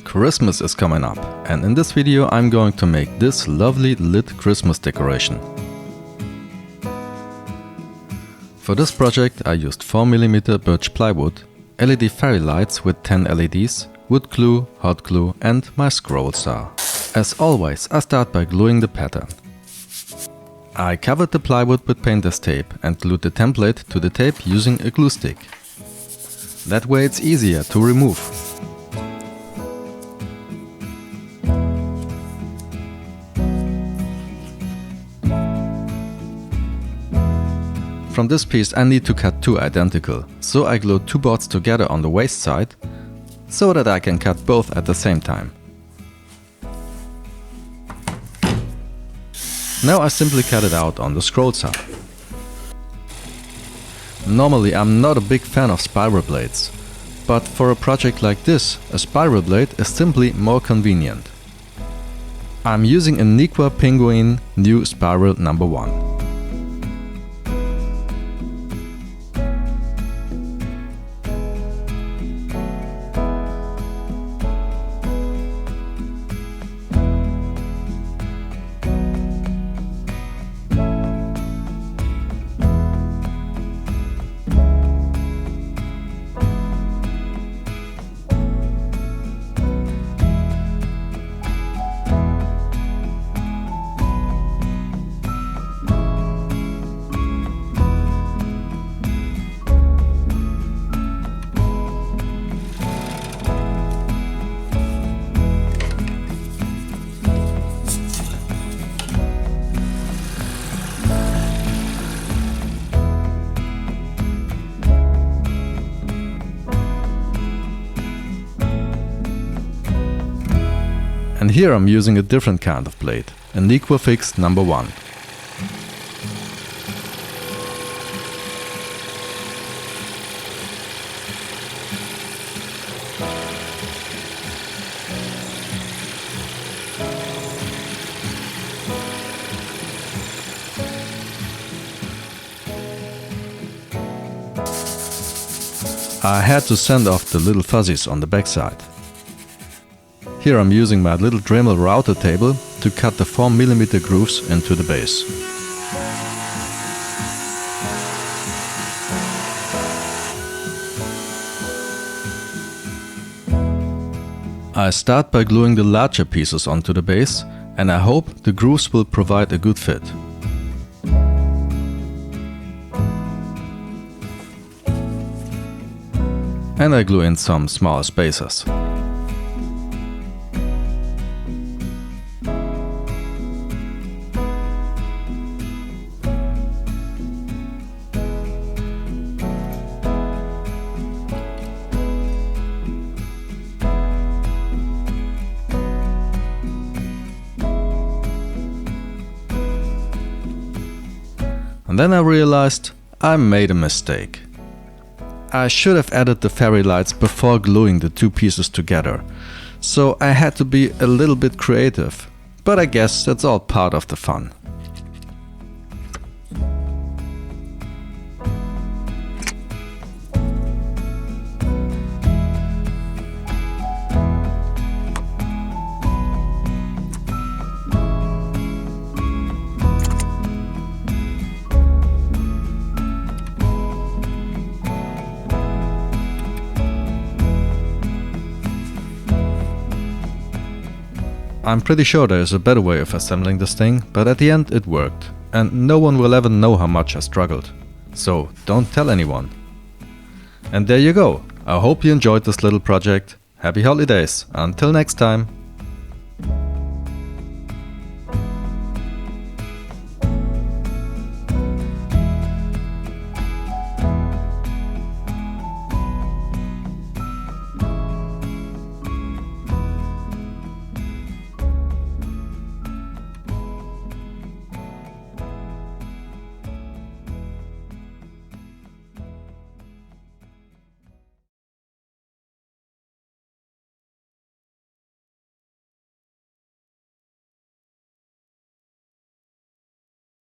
Christmas is coming up, and in this video I'm going to make this lovely lit Christmas decoration. For this project I used 4mm birch plywood, LED fairy lights with 10 LEDs, wood glue, hot glue and my scroll saw. As always, I start by gluing the pattern. I covered the plywood with painter's tape and glued the template to the tape using a glue stick. That way it's easier to remove. From this piece I need to cut two identical, so I glued two boards together on the waist side, so that I can cut both at the same time. Now I simply cut it out on the scroll saw. Normally I'm not a big fan of spiral blades, but for a project like this, a spiral blade is simply more convenient. I'm using a NIQUA Pinguin new spiral number 1. And here I'm using a different kind of blade, a NIQUA FIX No. 1. I had to sand off the little fuzzies on the backside. Here I'm using my little Dremel router table to cut the 4mm grooves into the base. I start by gluing the larger pieces onto the base, and I hope the grooves will provide a good fit. And I glue in some small spacers. And then I realized I made a mistake. I should have added the fairy lights before gluing the two pieces together, so I had to be a little bit creative, but I guess that's all part of the fun. I'm pretty sure there is a better way of assembling this thing, but at the end it worked, and no one will ever know how much I struggled. So don't tell anyone. And there you go. I hope you enjoyed this little project. Happy holidays. Until next time.